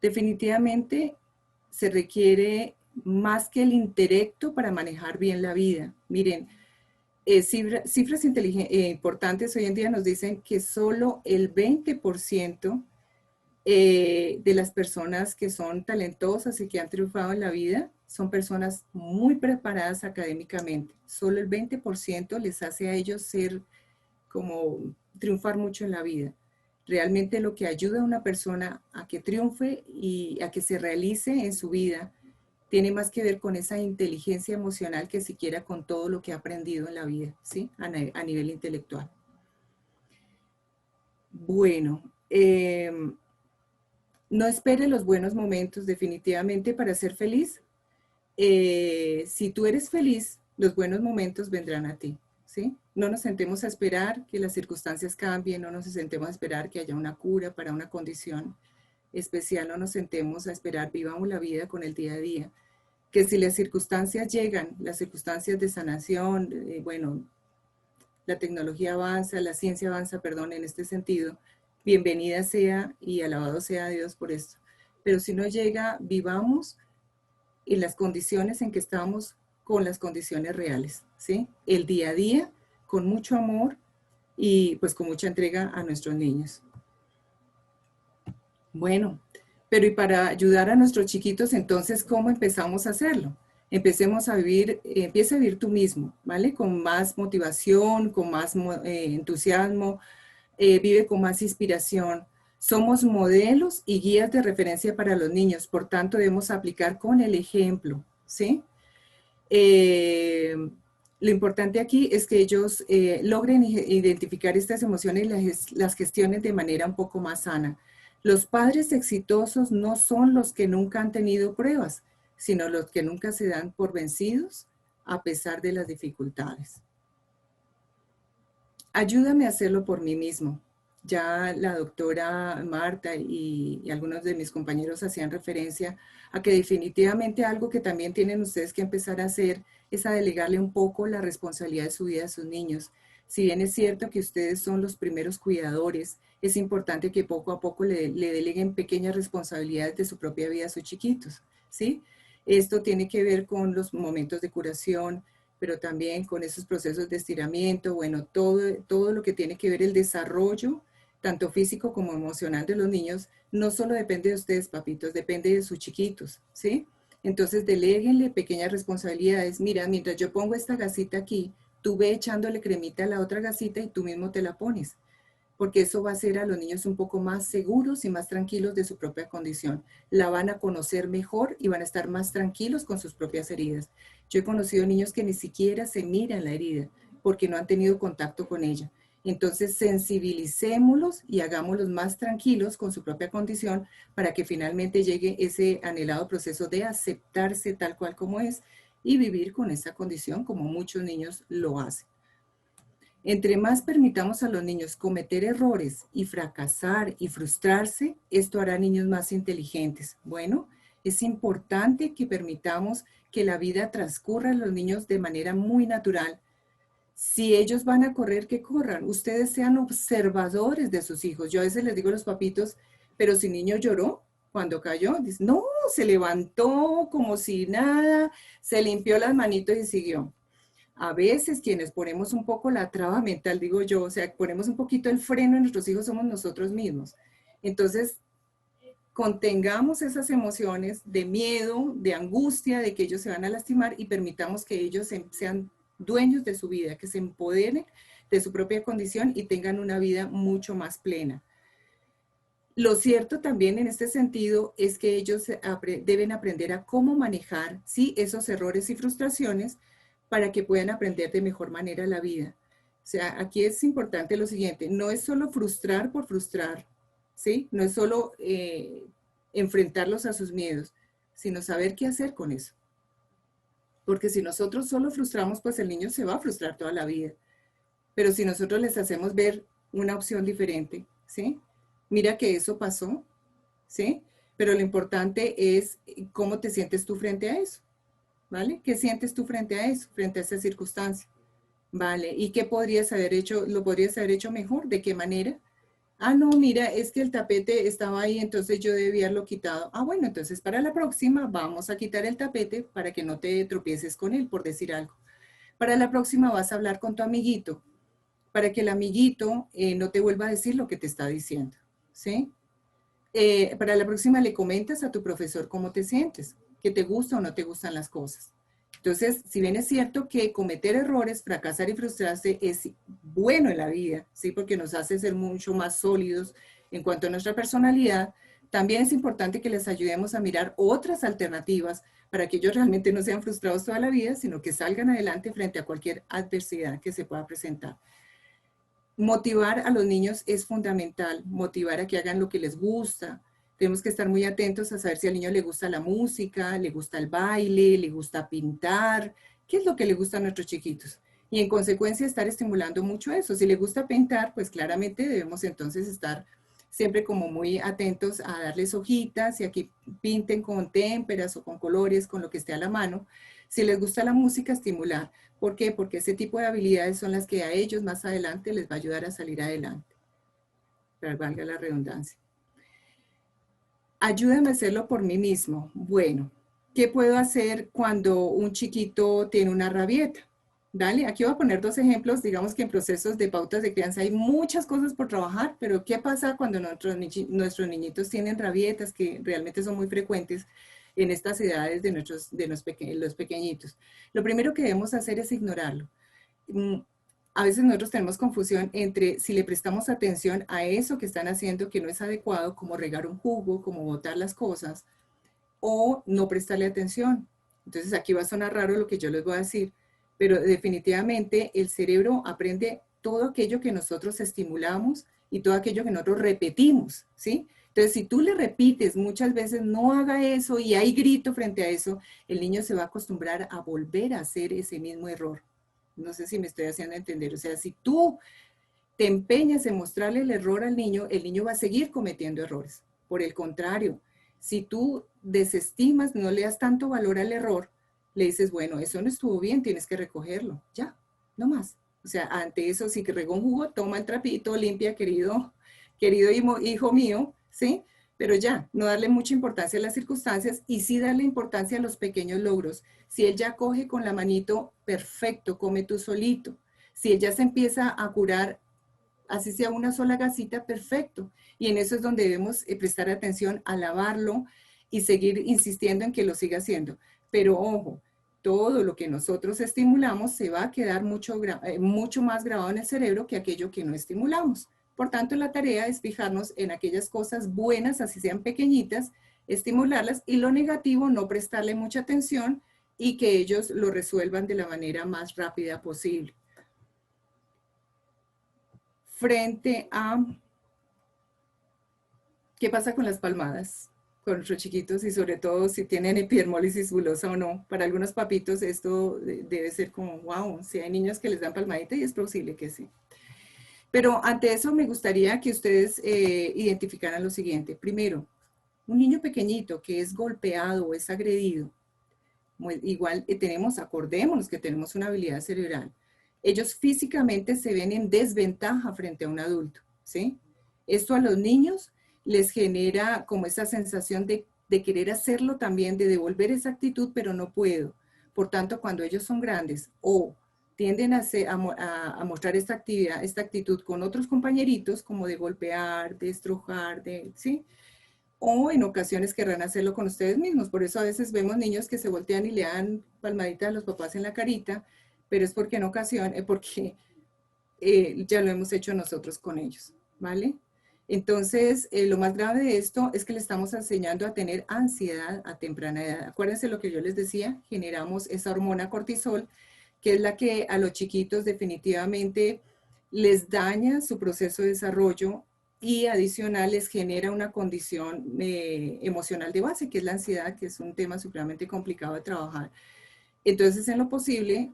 Definitivamente se requiere más que el intelecto para manejar bien la vida. Miren, cifras importantes hoy en día nos dicen que solo el 20% de las personas que son talentosas y que han triunfado en la vida son personas muy preparadas académicamente. Solo el 20% les hace a ellos ser como triunfar mucho en la vida. Realmente lo que ayuda a una persona a que triunfe y a que se realice en su vida tiene más que ver con esa inteligencia emocional que siquiera con todo lo que ha aprendido en la vida, ¿sí? A nivel intelectual. Bueno, no espere los buenos momentos definitivamente para ser feliz. Si tú eres feliz, los buenos momentos vendrán a ti, ¿sí? No nos sentemos a esperar que las circunstancias cambien, no nos sentemos a esperar que haya una cura para una condición especial, no nos sentemos a esperar, vivamos la vida con el día a día. Que si las circunstancias llegan, las circunstancias de sanación, bueno, la tecnología avanza, la ciencia avanza, perdón, en este sentido, bienvenida sea y alabado sea Dios por esto. Pero si no llega, vivamos en las condiciones en que estamos con las condiciones reales, ¿sí? El día a día, con mucho amor y pues con mucha entrega a nuestros niños. Bueno, pero y para ayudar a nuestros chiquitos, entonces, ¿cómo empezamos a hacerlo? Empecemos a vivir, empieza a vivir tú mismo, ¿vale? Con más motivación, con más entusiasmo, vive con más inspiración. Somos modelos y guías de referencia para los niños, por tanto debemos aplicar con el ejemplo, ¿sí? Lo importante aquí es que ellos logren identificar estas emociones y las gestionen de manera un poco más sana. Los padres exitosos no son los que nunca han tenido pruebas, sino los que nunca se dan por vencidos a pesar de las dificultades. Ayúdame a hacerlo por mí mismo. Ya la doctora Marta y algunos de mis compañeros hacían referencia a que definitivamente algo que también tienen ustedes que empezar a hacer es a delegarle un poco la responsabilidad de su vida a sus niños. Si bien es cierto que ustedes son los primeros cuidadores, es importante que poco a poco le deleguen pequeñas responsabilidades de su propia vida a sus chiquitos, ¿sí? Esto tiene que ver con los momentos de curación, pero también con esos procesos de estiramiento, bueno, todo lo que tiene que ver el desarrollo, tanto físico como emocional de los niños, no solo depende de ustedes, papitos, depende de sus chiquitos, ¿sí? Entonces, deléguenle pequeñas responsabilidades. Mira, mientras yo pongo esta gasita aquí, tú ve echándole cremita a la otra gasita y tú mismo te la pones, porque eso va a hacer a los niños un poco más seguros y más tranquilos de su propia condición. La van a conocer mejor y van a estar más tranquilos con sus propias heridas. Yo he conocido niños que ni siquiera se miran la herida porque no han tenido contacto con ella. Entonces, sensibilicémoslos y hagámoslos más tranquilos con su propia condición para que finalmente llegue ese anhelado proceso de aceptarse tal cual como es y vivir con esa condición como muchos niños lo hacen. Entre más permitamos a los niños cometer errores y fracasar y frustrarse, esto hará niños más inteligentes. Bueno, es importante que permitamos que la vida transcurra a los niños de manera muy natural. Si ellos van a correr, que corran. Ustedes sean observadores de sus hijos. Yo a veces les digo a los papitos, pero si el niño lloró cuando cayó, dice, no, se levantó como si nada, se limpió las manitos y siguió. A veces quienes ponemos un poco la traba mental, digo yo, o sea, ponemos un poquito el freno en nuestros hijos somos nosotros mismos. Entonces, contengamos esas emociones de miedo, de angustia, de que ellos se van a lastimar y permitamos que ellos sean dueños de su vida, que se empoderen de su propia condición y tengan una vida mucho más plena. Lo cierto también en este sentido es que ellos deben aprender a cómo manejar, ¿sí?, esos errores y frustraciones para que puedan aprender de mejor manera la vida. O sea, aquí es importante lo siguiente, no es solo frustrar por frustrar, ¿sí? No es solo enfrentarlos a sus miedos, sino saber qué hacer con eso. Porque si nosotros solo frustramos, pues el niño se va a frustrar toda la vida. Pero si nosotros les hacemos ver una opción diferente, ¿sí? Mira que eso pasó, ¿sí? Pero lo importante es cómo te sientes tú frente a eso, ¿vale? ¿Qué sientes tú frente a eso, frente a esa circunstancia? ¿Vale? ¿Y qué podrías haber hecho? ¿Lo podrías haber hecho mejor? ¿De qué manera? Ah, no, mira, es que el tapete estaba ahí, entonces yo debía haberlo quitado. Ah, bueno, entonces para la próxima vamos a quitar el tapete para que no te tropieces con él, por decir algo. Para la próxima vas a hablar con tu amiguito, para que el amiguito no te vuelva a decir lo que te está diciendo, ¿sí? Para la próxima le comentas a tu profesor cómo te sientes, que te gusta o no te gustan las cosas. Entonces, si bien es cierto que cometer errores, fracasar y frustrarse es bueno en la vida, ¿sí? Porque nos hace ser mucho más sólidos en cuanto a nuestra personalidad, también es importante que les ayudemos a mirar otras alternativas para que ellos realmente no sean frustrados toda la vida, sino que salgan adelante frente a cualquier adversidad que se pueda presentar. Motivar a los niños es fundamental, motivar a que hagan lo que les gusta. Tenemos que estar muy atentos a saber si al niño le gusta la música, le gusta el baile, le gusta pintar, qué es lo que le gusta a nuestros chiquitos. Y en consecuencia estar estimulando mucho eso. Si le gusta pintar, pues claramente debemos entonces estar siempre como muy atentos a darles hojitas y a que pinten con témperas o con colores, con lo que esté a la mano. Si les gusta la música, estimular. ¿Por qué? Porque ese tipo de habilidades son las que a ellos más adelante les va a ayudar a salir adelante. Pero valga la redundancia. Ayúdame a hacerlo por mí mismo. Bueno, ¿qué puedo hacer cuando un chiquito tiene una rabieta? ¿Vale? Aquí voy a poner dos ejemplos. Digamos que en procesos de pautas de crianza hay muchas cosas por trabajar, pero ¿qué pasa cuando nuestros niñitos tienen rabietas que realmente son muy frecuentes en estas edades de los pequeñitos? Lo primero que debemos hacer es ignorarlo. A veces nosotros tenemos confusión entre si le prestamos atención a eso que están haciendo que no es adecuado, como regar un jugo, como botar las cosas, o no prestarle atención. Entonces aquí va a sonar raro lo que yo les voy a decir, pero definitivamente el cerebro aprende todo aquello que nosotros estimulamos y todo aquello que nosotros repetimos, ¿sí? Entonces, si tú le repites muchas veces, no haga eso y hay grito frente a eso, el niño se va a acostumbrar a volver a hacer ese mismo error. No sé si me estoy haciendo entender. O sea, si tú te empeñas en mostrarle el error al niño, el niño va a seguir cometiendo errores. Por el contrario, si tú desestimas, no le das tanto valor al error, le dices, bueno, eso no estuvo bien, tienes que recogerlo. Ya, no más. O sea, ante eso, si regó un jugo, toma el trapito, limpia, querido hijo mío, ¿sí? Pero ya, no darle mucha importancia a las circunstancias y sí darle importancia a los pequeños logros. Si él ya coge con la manito, perfecto, come tú solito. Si él ya se empieza a curar, así sea una sola gasita, perfecto. Y en eso es donde debemos prestar atención a lavarlo, y seguir insistiendo en que lo siga haciendo. Pero ojo, todo lo que nosotros estimulamos se va a quedar mucho más grabado en el cerebro que aquello que no estimulamos. Por tanto, la tarea es fijarnos en aquellas cosas buenas, así sean pequeñitas, estimularlas, y lo negativo no prestarle mucha atención y que ellos lo resuelvan de la manera más rápida posible. Frente a qué pasa con las palmadas con nuestros chiquitos y sobre todo si tienen epidermólisis bulosa o no. Para algunos papitos esto debe ser como, wow, si hay niños que les dan palmadita y es posible que sí. Pero ante eso me gustaría que ustedes identificaran lo siguiente. Primero, un niño pequeñito que es golpeado o es agredido, igual acordémonos que tenemos una habilidad cerebral. Ellos físicamente se ven en desventaja frente a un adulto, ¿sí? Esto a los niños les genera como esa sensación de querer hacerlo también, de devolver esa actitud, pero no puedo. Por tanto, cuando ellos son grandes o tienden a mostrar esta actitud con otros compañeritos, como de golpear, de estrujar, ¿sí? O en ocasiones querrán hacerlo con ustedes mismos. Por eso a veces vemos niños que se voltean y le dan palmaditas a los papás en la carita, pero es porque en ocasión, ya lo hemos hecho nosotros con ellos, ¿vale? Entonces, lo más grave de esto es que le estamos enseñando a tener ansiedad a temprana edad. Acuérdense lo que yo les decía, generamos esa hormona cortisol, que es la que a los chiquitos definitivamente les daña su proceso de desarrollo y adicional les genera una condición emocional de base, que es la ansiedad, que es un tema supremamente complicado de trabajar. Entonces, en lo posible,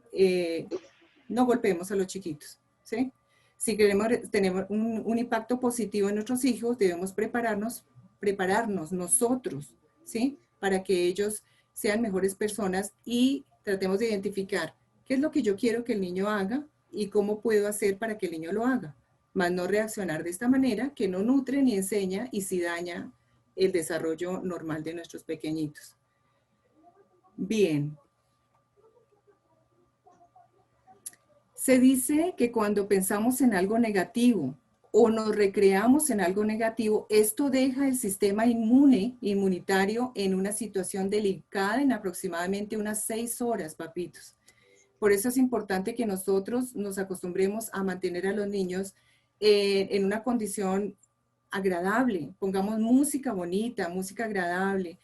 no golpeemos a los chiquitos, ¿sí? Si queremos tener un impacto positivo en nuestros hijos, debemos prepararnos nosotros, ¿sí? Para que ellos sean mejores personas y tratemos de identificar qué es lo que yo quiero que el niño haga y cómo puedo hacer para que el niño lo haga, más no reaccionar de esta manera que no nutre ni enseña y sí daña el desarrollo normal de nuestros pequeñitos. Bien. Se dice que cuando pensamos en algo negativo o nos recreamos en algo negativo, esto deja el sistema inmunitario en una situación delicada en aproximadamente unas 6 horas, papitos. Por eso es importante que nosotros nos acostumbremos a mantener a los niños en una condición agradable. Pongamos música bonita, música agradable,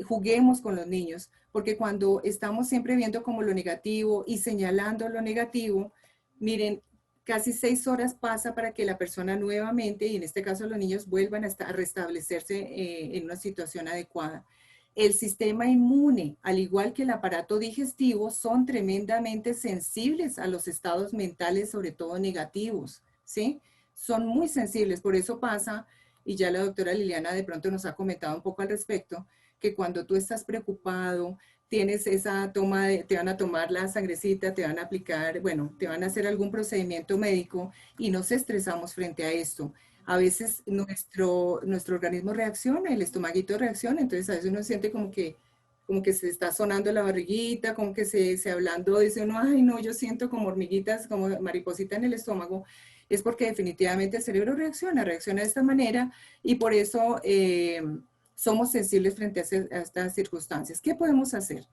juguemos con los niños, porque cuando estamos siempre viendo como lo negativo y señalando lo negativo, miren, casi 6 horas pasa para que la persona nuevamente, y en este caso los niños, vuelvan a restablecerse en una situación adecuada. El sistema inmune, al igual que el aparato digestivo, son tremendamente sensibles a los estados mentales, sobre todo negativos, ¿sí? Son muy sensibles, por eso pasa, y ya la doctora Liliana de pronto nos ha comentado un poco al respecto, que cuando tú estás preocupado, tienes esa toma te van a tomar la sangrecita, te van a aplicar, bueno, te van a hacer algún procedimiento médico y nos estresamos frente a esto. A veces nuestro organismo reacciona, el estomaguito reacciona, entonces a veces uno siente como que se está sonando la barriguita, como que se hablando, dice uno, ay no, yo siento como hormiguitas, como mariposita en el estómago. Es porque definitivamente el cerebro reacciona de esta manera y por eso somos sensibles frente a estas circunstancias. ¿Qué podemos hacer?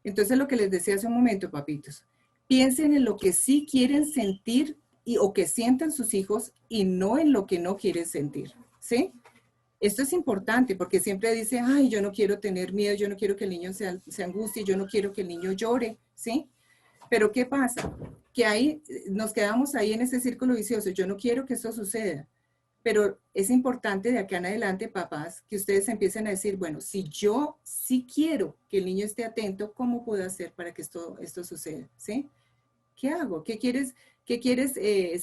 Entonces lo que les decía hace un momento, papitos, piensen en lo que sí quieren sentir o que sientan sus hijos y no en lo que no quieren sentir, ¿sí? Esto es importante porque siempre dice, ay, yo no quiero tener miedo, yo no quiero que el niño se angustie, yo no quiero que el niño llore, ¿sí? Pero ¿qué pasa? Que ahí nos quedamos ahí en ese círculo vicioso, yo no quiero que esto suceda. Pero es importante de acá en adelante, papás, que ustedes empiecen a decir, bueno, si yo sí quiero que el niño esté atento, ¿cómo puedo hacer para que esto suceda? ¿Sí? ¿Qué hago? ¿Qué quieres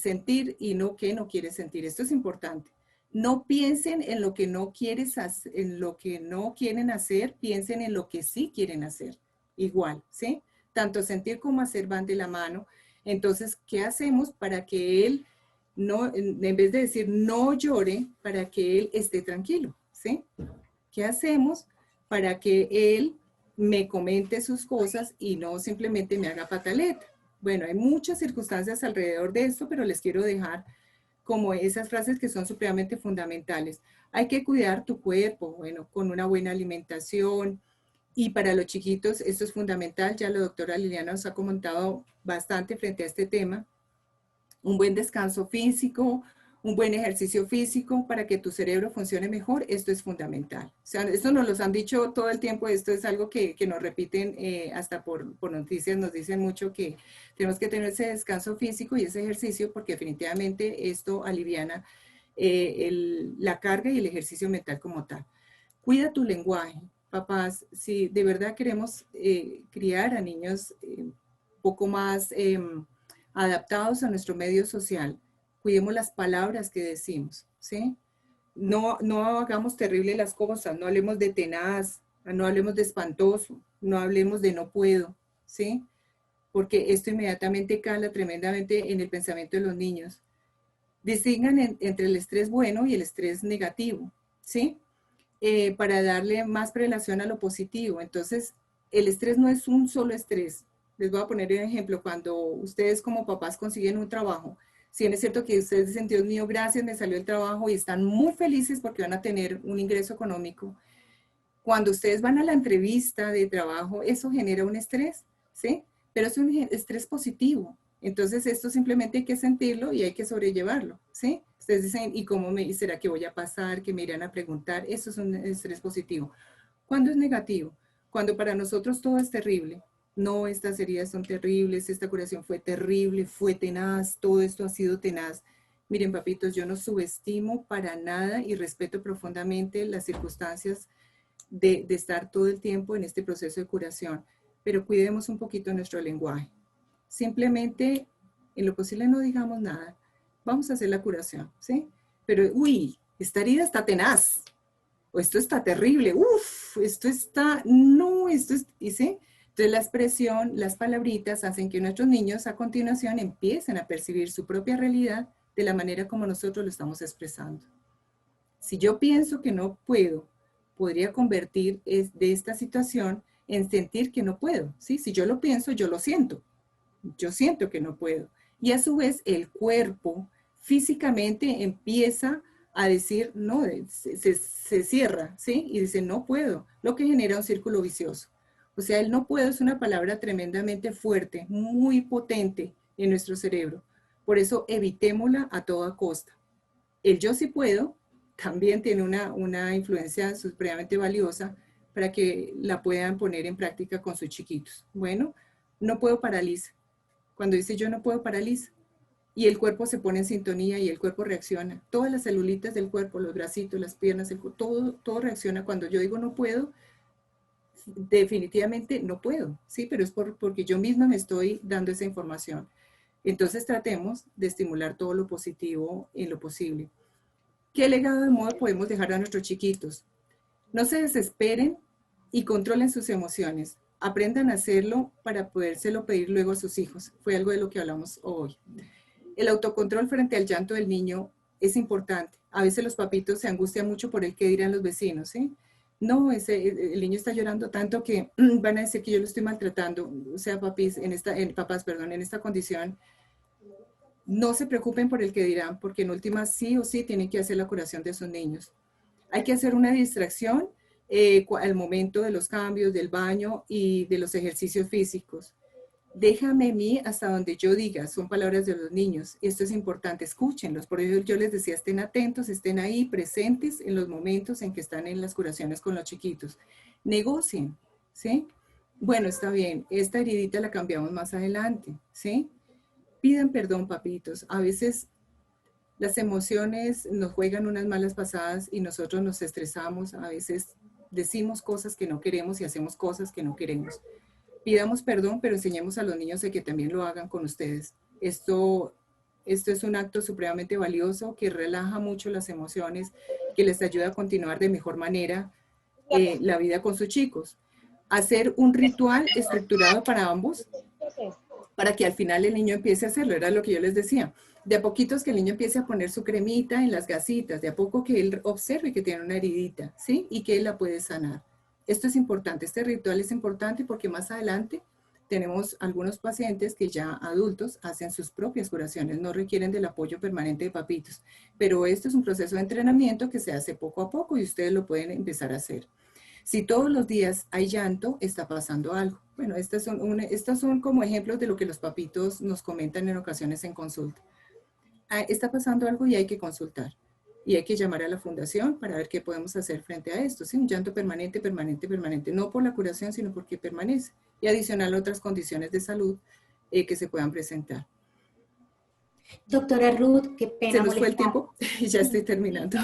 sentir y qué no quieres sentir? Esto es importante. No piensen en lo que no quieres hacer, en lo que no quieren hacer, piensen en lo que sí quieren hacer. Igual, ¿sí? Tanto sentir como hacer van de la mano. Entonces, ¿qué hacemos para que él no, en vez de decir no llore, para que él esté tranquilo, ¿sí? ¿Qué hacemos para que él me comente sus cosas y no simplemente me haga pataleta? Bueno, hay muchas circunstancias alrededor de esto, pero les quiero dejar como esas frases que son supremamente fundamentales. Hay que cuidar tu cuerpo, bueno, con una buena alimentación. Y para los chiquitos esto es fundamental, ya la doctora Liliana nos ha comentado bastante frente a este tema. Un buen descanso físico, un buen ejercicio físico para que tu cerebro funcione mejor, esto es fundamental. O sea, esto nos lo han dicho todo el tiempo, esto es algo que nos repiten hasta por noticias, nos dicen mucho que tenemos que tener ese descanso físico y ese ejercicio porque definitivamente esto aliviana la carga y el ejercicio mental como tal. Cuida tu lenguaje. Papás, si de verdad queremos criar a niños un poco más adaptados a nuestro medio social, cuidemos las palabras que decimos, ¿sí? No hagamos terrible las cosas, no hablemos de tenaz, no hablemos de espantoso, no hablemos de no puedo, ¿sí? Porque esto inmediatamente cala tremendamente en el pensamiento de los niños. Distingan entre el estrés bueno y el estrés negativo, ¿sí? Para darle más prelación a lo positivo. Entonces, el estrés no es un solo estrés. Les voy a poner un ejemplo. Cuando ustedes como papás consiguen un trabajo, si bien es cierto que ustedes dicen, Dios mío, gracias, me salió el trabajo y están muy felices porque van a tener un ingreso económico. Cuando ustedes van a la entrevista de trabajo, eso genera un estrés, ¿sí? Pero es un estrés positivo. Entonces, esto simplemente hay que sentirlo y hay que sobrellevarlo, ¿sí? Ustedes dicen, ¿y cómo será que voy a pasar? ¿Que me irán a preguntar? Eso es un estrés positivo. ¿Cuándo es negativo? Cuando para nosotros todo es terrible. No, estas heridas son terribles, esta curación fue terrible, fue tenaz, todo esto ha sido tenaz. Miren, papitos, yo no subestimo para nada y respeto profundamente las circunstancias de estar todo el tiempo en este proceso de curación, pero cuidemos un poquito nuestro lenguaje. Simplemente, en lo posible no digamos nada. Vamos a hacer la curación, ¿sí? Pero, uy, esta herida está tenaz, o esto está terrible, uf, esto está, no, esto es, ¿y sí? Entonces la expresión, las palabritas hacen que nuestros niños a continuación empiecen a percibir su propia realidad de la manera como nosotros lo estamos expresando. Si yo pienso que no puedo, podría convertir de esta situación en sentir que no puedo, ¿sí? Si yo lo pienso, yo lo siento. Yo siento que no puedo. Y a su vez el cuerpo físicamente empieza a decir, no, se cierra, ¿sí? Y dice, no puedo, lo que genera un círculo vicioso. O sea, el no puedo es una palabra tremendamente fuerte, muy potente en nuestro cerebro. Por eso evitémosla a toda costa. El yo sí puedo también tiene una influencia supremamente valiosa para que la puedan poner en práctica con sus chiquitos. Bueno, no puedo paraliza. Cuando dice yo no puedo, paraliza. Y el cuerpo se pone en sintonía y el cuerpo reacciona. Todas las celulitas del cuerpo, los bracitos, las piernas, todo reacciona. Cuando yo digo no puedo, definitivamente no puedo, ¿sí? Pero es porque yo misma me estoy dando esa información. Entonces tratemos de estimular todo lo positivo en lo posible. ¿Qué legado de moda podemos dejar a nuestros chiquitos? No se desesperen y controlen sus emociones. Aprendan a hacerlo para podérselo pedir luego a sus hijos. Fue algo de lo que hablamos hoy. El autocontrol frente al llanto del niño es importante. A veces los papitos se angustian mucho por el qué dirán los vecinos, ¿sí? No, el niño está llorando tanto que van a decir que yo lo estoy maltratando. O sea, papás, en esta condición, no se preocupen por el que dirán, porque en última sí o sí tienen que hacer la curación de sus niños. Hay que hacer una distracción al momento de los cambios, del baño y de los ejercicios físicos. Déjame a mí hasta donde yo diga, son palabras de los niños. Esto es importante, escúchenlos. Por eso yo les decía, estén atentos, estén ahí presentes en los momentos en que están en las curaciones con los chiquitos. Negocien, ¿sí? Bueno, está bien, esta heridita la cambiamos más adelante, ¿sí? Pidan perdón, papitos. A veces las emociones nos juegan unas malas pasadas y nosotros nos estresamos. A veces decimos cosas que no queremos y hacemos cosas que no queremos. Pidamos perdón, pero enseñemos a los niños a que también lo hagan con ustedes. Esto es un acto supremamente valioso que relaja mucho las emociones, que les ayuda a continuar de mejor manera la vida con sus chicos. Hacer un ritual estructurado para ambos, para que al final el niño empiece a hacerlo, era lo que yo les decía. De a poquitos que el niño empiece a poner su cremita en las gasitas, de a poco que él observe que tiene una heridita, ¿sí? Y que él la puede sanar. Esto es importante, este ritual es importante porque más adelante tenemos algunos pacientes que ya adultos hacen sus propias curaciones, no requieren del apoyo permanente de papitos, pero esto es un proceso de entrenamiento que se hace poco a poco y ustedes lo pueden empezar a hacer. Si todos los días hay llanto, está pasando algo. Bueno, estos son como ejemplos de lo que los papitos nos comentan en ocasiones en consulta. Está pasando algo y hay que consultar. Y hay que llamar a la fundación para ver qué podemos hacer frente a esto. ¿Sí? Un llanto permanente, permanente, permanente. No por la curación, sino porque permanece. Y adicional a otras condiciones de salud que se puedan presentar. Doctora Ruth, qué pena. Se nos fue el tiempo y ya estoy terminando.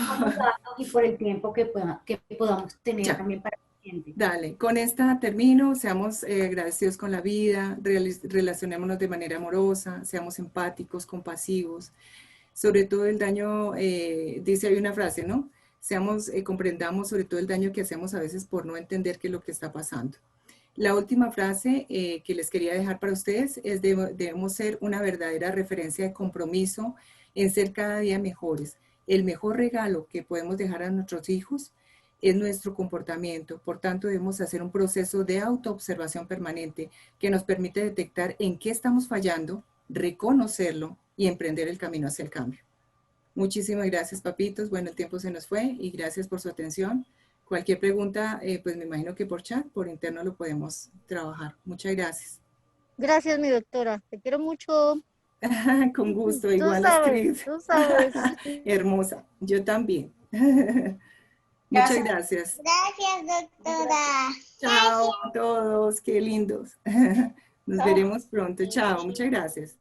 Y por el tiempo que podamos tener Ya. también para el paciente. Dale, con esta termino. Seamos agradecidos con la vida, relacionémonos de manera amorosa, seamos empáticos, compasivos. Sobre todo el daño, dice hay una frase, ¿no? Comprendamos sobre todo el daño que hacemos a veces por no entender qué es lo que está pasando. La última frase que les quería dejar para ustedes es debemos ser una verdadera referencia de compromiso en ser cada día mejores. El mejor regalo que podemos dejar a nuestros hijos es nuestro comportamiento. Por tanto, debemos hacer un proceso de autoobservación permanente que nos permite detectar en qué estamos fallando, reconocerlo y emprender el camino hacia el cambio. Muchísimas gracias, papitos. Bueno, el tiempo se nos fue y gracias por su atención. Cualquier pregunta, pues me imagino que por chat, por interno lo podemos trabajar. Muchas gracias. Gracias, mi doctora. Te quiero mucho. Con gusto, Tú igual sabes, Astrid. tú sabes. Hermosa, yo también. Muchas gracias. Gracias, doctora. Chao a todos, qué lindos. Nos veremos pronto. Chao, muchas gracias.